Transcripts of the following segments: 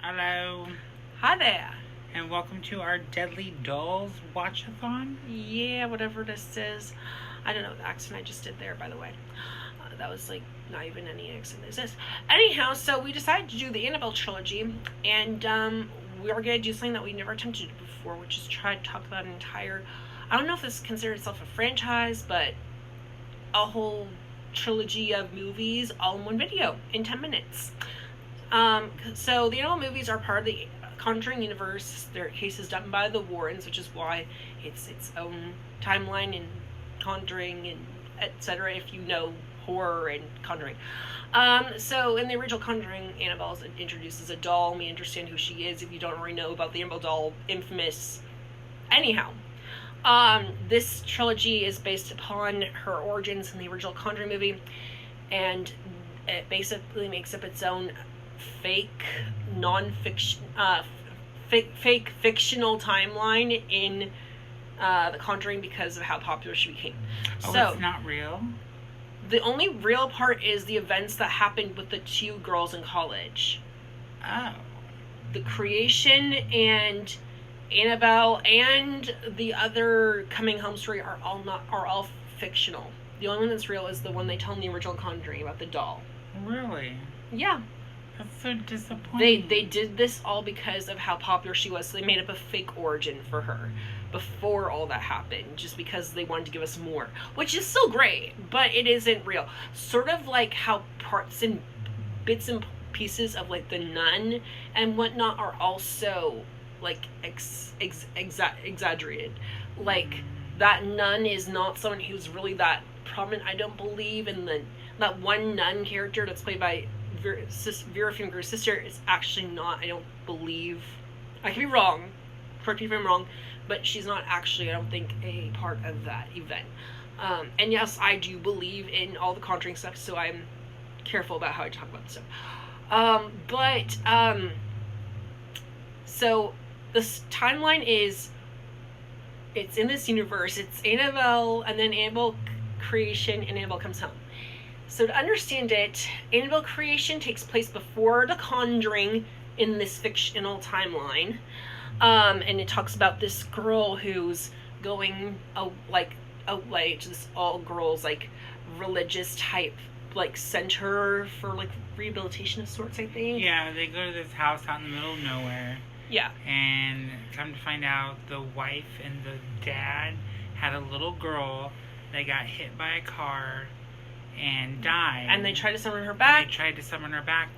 Hello, Hi there. and welcome to our Deadly Dolls Watchathon. Yeah, whatever this is. I don't know the accent I just did there, by the way. That was like not even any accent is this. Anyhow, so we decided to do the Annabelle trilogy, and we are gonna do something that we never attempted to do before, which is try to talk about an entire. I don't know if this considers itself a franchise, but a whole trilogy of movies all in one video in 10 minutes. So the Annabelle movies are part of the Conjuring universe. They're cases done by the Warrens, which is why it's its own timeline and Conjuring and etc. If you know horror and Conjuring. So in the original Conjuring, Annabelle introduces a doll, and we understand who she is. If you don't already know about the Annabelle doll, infamous. Anyhow, this trilogy is based upon her origins in the original Conjuring movie, and it basically makes up its own fake non-fiction fake fictional timeline in The Conjuring because of how popular she became. Oh, So it's not real? the only real part is the events that happened with the two girls in college. Oh. The creation and Annabelle and the other coming home story are all fictional. The only one that's real is the one they tell in the original Conjuring about the doll. Really? Yeah. That's so disappointing. They did this all because of how popular she was, so they made up a fake origin for her before all that happened, just because they wanted to give us more. Which is still great, but it isn't real. Sort of like how parts and bits and pieces of like the nun and whatnot are also like exaggerated. Like that nun is not someone who's really that prominent, I don't believe, and that one nun character that's played by Vera Finger's sister is actually not, I don't believe, I could be wrong, correct me if I'm wrong, but she's not actually, I don't think, a part of that event. And yes, I do believe in all the Conjuring stuff, so I'm careful about how I talk about stuff. So this timeline is, it's in this universe, it's Annabelle, and then Annabelle creation, and Annabelle comes home. So to understand it, Annabelle creation takes place before The Conjuring in this fictional timeline. And it talks about this girl who's going away to this all girls like religious type like center for like rehabilitation of sorts, I think. Yeah, they go to this house out in the middle of nowhere. Yeah. And come to find out the wife and the dad had a little girl that got hit by a car and died. And they tried to summon her back.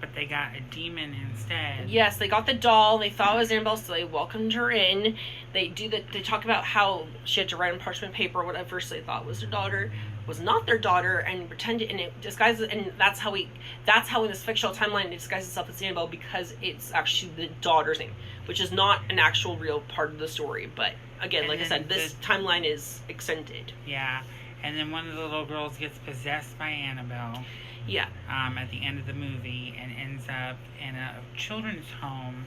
But they got a demon instead. Yes, they got the doll. They thought it was Annabelle, so they welcomed her in. They talk about how she had to write on parchment paper or whatever, so they thought it was their daughter. It was not their daughter, and pretended, and it disguises, and that's how in this fictional timeline it disguises itself as Annabelle because it's actually the daughter's name, which is not an actual real part of the story. But again, and like I said, this timeline is extended. Yeah. And then one of the little girls gets possessed by Annabelle. Yeah. At the end of the movie and ends up in a children's home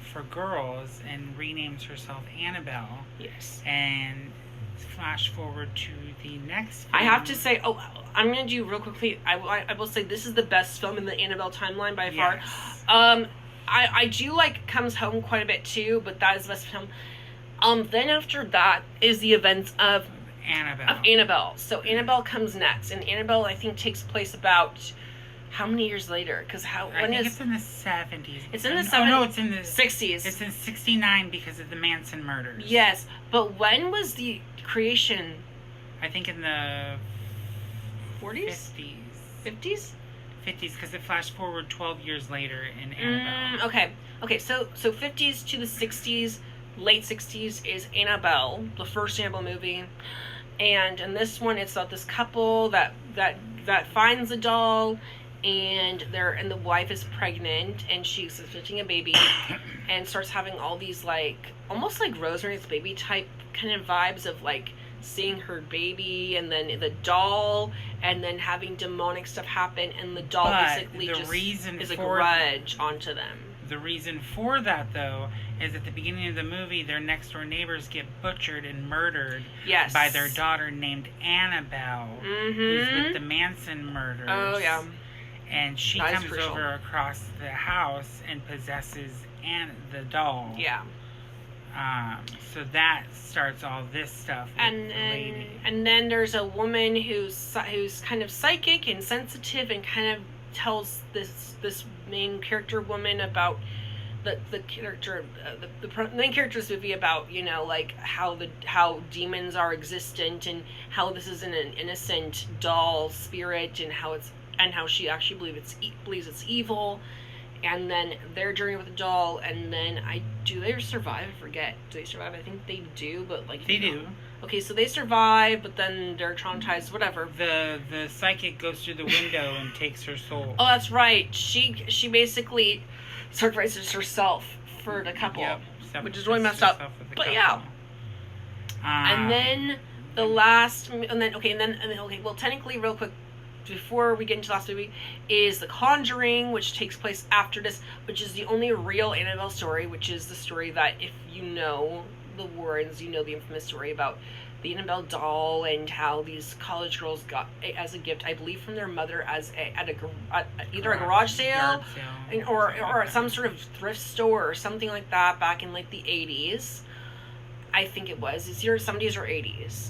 for girls and renames herself Annabelle. Yes. And flash forward to the next film. I have to say, I'm going to do real quickly, I will say this is the best film in the Annabelle timeline by far. Yes. I do like Comes Home quite a bit too, but that is the best film. Then after that is the events of Annabelle. So Annabelle comes next, and Annabelle I think takes place about how many years later? Because I think it's in the 70s. It's in the 70s. Oh no, it's in the 60s. It's in 69 because of the Manson murders. Yes, but when was the creation? I think in the 40s, 50s, because it flashed forward 12 years later in Annabelle. Okay. So 50s to the 60s. Late 60s is Annabelle, the first Annabelle movie, and in this one it's about this couple that finds a doll, and the wife is pregnant and she's expecting a baby, and starts having all these like almost like Rosemary's Baby type kind of vibes of like seeing her baby and then the doll and then having demonic stuff happen, and the doll basically just is a grudge onto them. The reason for that, though, is at the beginning of the movie, their next-door neighbors get butchered and murdered by their daughter named Annabelle, who's with the Manson murders. Oh, yeah. and she That is comes crucial. over across the house and possesses the doll. Yeah. So that starts all this stuff with And the lady. and then there's a woman who's kind of psychic and sensitive and kind of tells this main character woman about the character the main character's movie about, you know, like how demons are existent and how this is an innocent doll spirit and how she actually believes it's evil. And then their journey with the doll, and then do they survive? I forget. Do they survive? I think they do, but like they do. Okay, so they survive, but then they're traumatized. Whatever. The psychic goes through the window and takes her soul. Oh, that's right. She basically sacrifices herself for the couple, yep, which is really messed up. But yeah. And then well, technically, real quick, before we get into the last movie, is The Conjuring, which takes place after this, which is the only real Annabelle story, which is the story that, if you know the Warrens, you know the infamous story about the Annabelle doll and how these college girls got it as a gift, I believe, from their mother at either a garage sale or at some sort of thrift store or something like that back in like the 80s. I think it was. It's either 70s or 80s.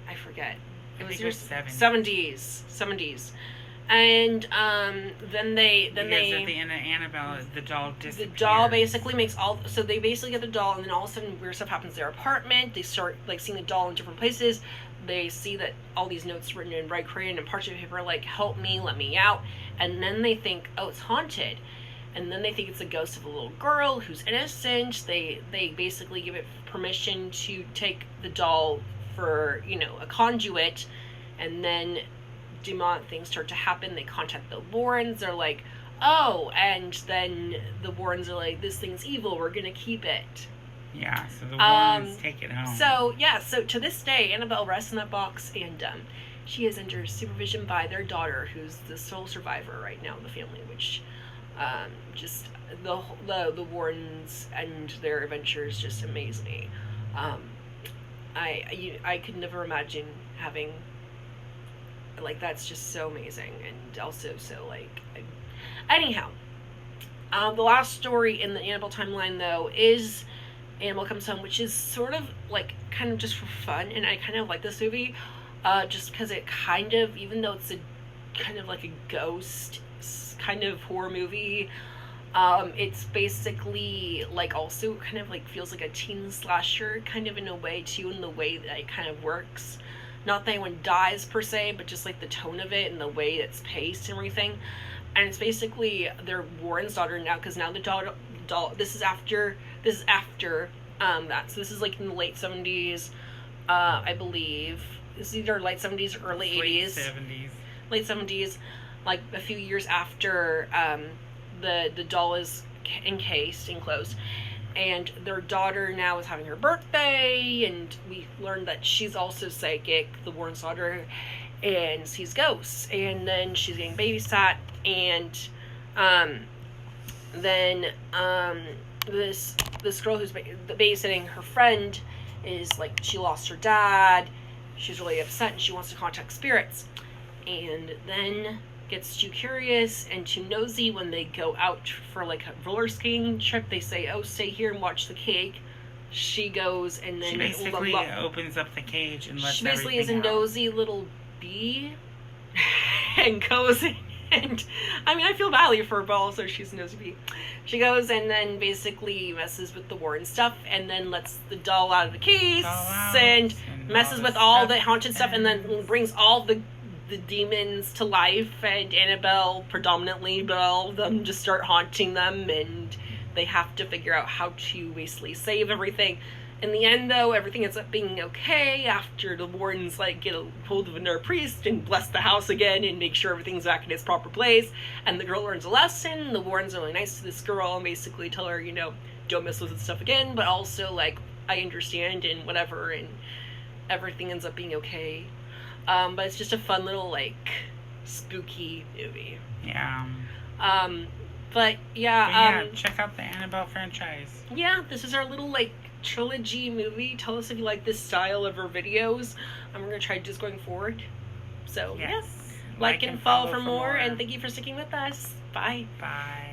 I forget. It was your 70s. And then they at the end of Annabelle, the doll disappears. The doll basically they basically get the doll, and then all of a sudden weird stuff happens in their apartment. They start like seeing the doll in different places. They see that all these notes written in bright crayon and parchment paper, like, help me, let me out. And then they think, oh, it's haunted. And then they think it's a ghost of a little girl who's innocent. They basically give it permission to take the doll for, you know, a conduit. And then demonic things start to happen. They contact the Warrens. They're like, oh, and then the Warrens are like, this thing's evil, we're gonna keep it. Yeah, so the Warrens take it home. So to this day, Annabelle rests in that box, and she is under supervision by their daughter, who's the sole survivor right now in the family, which just the Warrens and their adventures just amaze me. I could never imagine having, like, that's just so amazing, and also so, like, anyhow, the last story in the Annabelle timeline, though, is Annabelle Comes Home, which is sort of, like, kind of just for fun, and I kind of like this movie, just because it kind of, even though it's a kind of like a ghost kind of horror movie, it's basically, like, also kind of, like, feels like a teen slasher, kind of in a way, too, in the way that it kind of works. Not that anyone dies, per se, but just, like, the tone of it and the way it's paced and everything. And it's basically their Warren's daughter now, because now the doll, this is after that. So this is, like, in the late 70s, I believe. This is either late 70s or early 80s. Late 70s, like, a few years after the doll is enclosed. And their daughter now is having her birthday, and we learned that she's also psychic, the Warren's daughter, and sees ghosts. And then she's getting babysat, and then this girl who's babysitting her friend is, like, she lost her dad. She's really upset, and she wants to contact spirits. And then gets too curious and too nosy when they go out for, like, a roller skating trip. They say, oh, stay here and watch the cake. She goes, and then she basically opens up the cage and lets everything out. She basically is a nosy little bee and goes in, and I mean, I feel badly for her, but also she's a nosy bee. She goes and then basically messes with the Warren stuff, and then lets the doll out of the case, and messes with all the haunted stuff, and then brings all the demons to life, and Annabelle predominantly, but all of them just start haunting them, and they have to figure out how to basically save everything. In the end, though, everything ends up being okay after the Warrens, like, get a hold of another priest and bless the house again and make sure everything's back in its proper place, and the girl learns a lesson. The Warrens are really nice to this girl and basically tell her, you know, don't mess with this stuff again, but also, like, I understand and whatever, and everything ends up being okay. But it's just a fun little, like, spooky movie. Yeah. But yeah, check out the Annabelle franchise. Yeah, this is our little, like, trilogy movie. Tell us if you like this style of our videos. We're gonna try just going forward. So yes. Like and follow for more, and thank you for sticking with us. Bye. Bye.